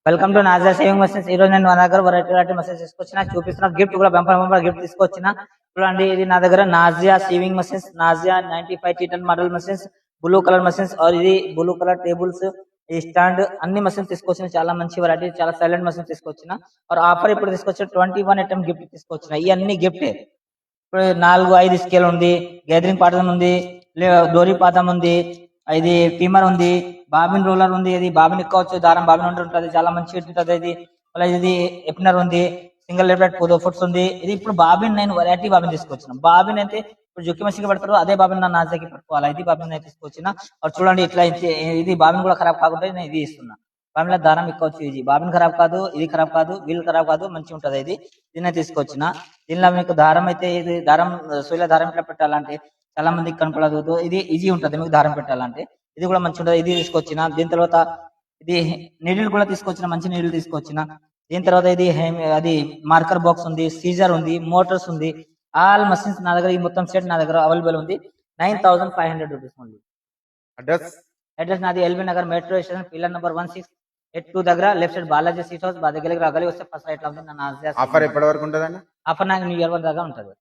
Welcome to నాజా sewing machines. ఈ రోజు నేను నా దగ్గర వెరైటీ మెషిన్స్ తీసుకొచ్చిన చూపిస్తున్నా. గిఫ్ట్ కూడా బంపర్ గిఫ్ట్ తీసుకొచ్చిన. చూడండి, ఇది నా దగ్గర నాజియా సేవింగ్ మెషిన్స్, నాజియా 95 టీటన్ model machines, blue colour machines. ఇది బ్లూ కలర్ టేబుల్స్, ఈ స్టాండ్, అన్ని మెషిన్స్ తీసుకొచ్చిన. చాలా మంచి వెరైటీ, చాలా సైలెంట్ మెషిన్స్ తీసుకొచ్చిన. ఆఫర్ ఇప్పుడు తీసుకొచ్చిన 21 ఐటమ్ గిఫ్ట్ తీసుకొచ్చిన. ఇవన్నీ గిఫ్ట్. ఇప్పుడు 4-5 స్కేల్ ఉంది, గ్యాదరింగ్ పాటం ఉంది, డోరీ పాతం ఉంది, ఇది ఫీమర్ ఉంది, బాబిన్ రోలర్ ఉంది. ఇది బాబిన్ ఎక్కవచ్చు, దారం బాబిన్ ఉంటుంది, చాలా మంచిగా ఉంటుంది. ఇది మళ్ళీ ఇది ఎప్నర్ ఉంది, సింగిల్ లెఫ్ట్ ఫుట్స్ ఉంది. ఇది ఇప్పుడు బాబిన్ నేను వెరైటీ బాబిన్ తీసుకొచ్చిన. బాబిన్ అయితే ఇప్పుడు జుక్కి మషిన్కి పెడతారు, అదే బాబిన్ నా నాజాకి పెట్టుకోవాలి. ఇది బాబిన్ నేను తీసుకొచ్చిన. చూడండి, ఇట్లా ఇది బాబిన్ కూడా ఖరాబ్ కాకుండా నేను ఇది ఇస్తున్నా. బాబిన్ దారం ఎక్కవచ్చు. ఇది బాబిన్ ఖరాబ్ కాదు, ఇది ఖరాబ్ కాదు, వీల్ ఖరాబ్ కాదు, మంచిగా ఉంటుంది. ఇది దీన్ని తీసుకొచ్చిన. దీనిలో మీకు దారం అయితే ఇది దారం సూర్య దారం ఇట్లా పెట్టాలంటే చాలా మందికి కనపడదు. ఇది ఈజీ ఉంటుంది మీకు దారం పెట్టాలంటే. ఇది కూడా మంచి ఉంటుంది. ఇది తీసుకొచ్చిన. దీని తర్వాత ఇది నీడిల్ కూడా తీసుకొచ్చిన, మంచి నీడిల్ తీసుకొచ్చిన. దీని తర్వాత ఇది అది మార్కర్ బాక్స్ ఉంది, సీజర్ ఉంది, మోటార్స్ ఉంది. ఆల్ మషిన్స్ నా దగ్గర, ఈ మొత్తం సెట్ నా దగ్గర అవైలబుల్ ఉంది. 9500 రూపీస్ ఉంది. అడ్రస్ నాది LB Nagar metro station, pillar number 1682 దగ్గర, left side Balaji seat house దగ్గర రాగలి వస్తే ఫస్ట్ రైట్ లో ఉంది. ఆఫర్ ఎప్పటి వరకు ఉంటుంది? ఆఫర్ నాకు న్యూ ఇయర్ వరకు దాకా ఉంటుంది.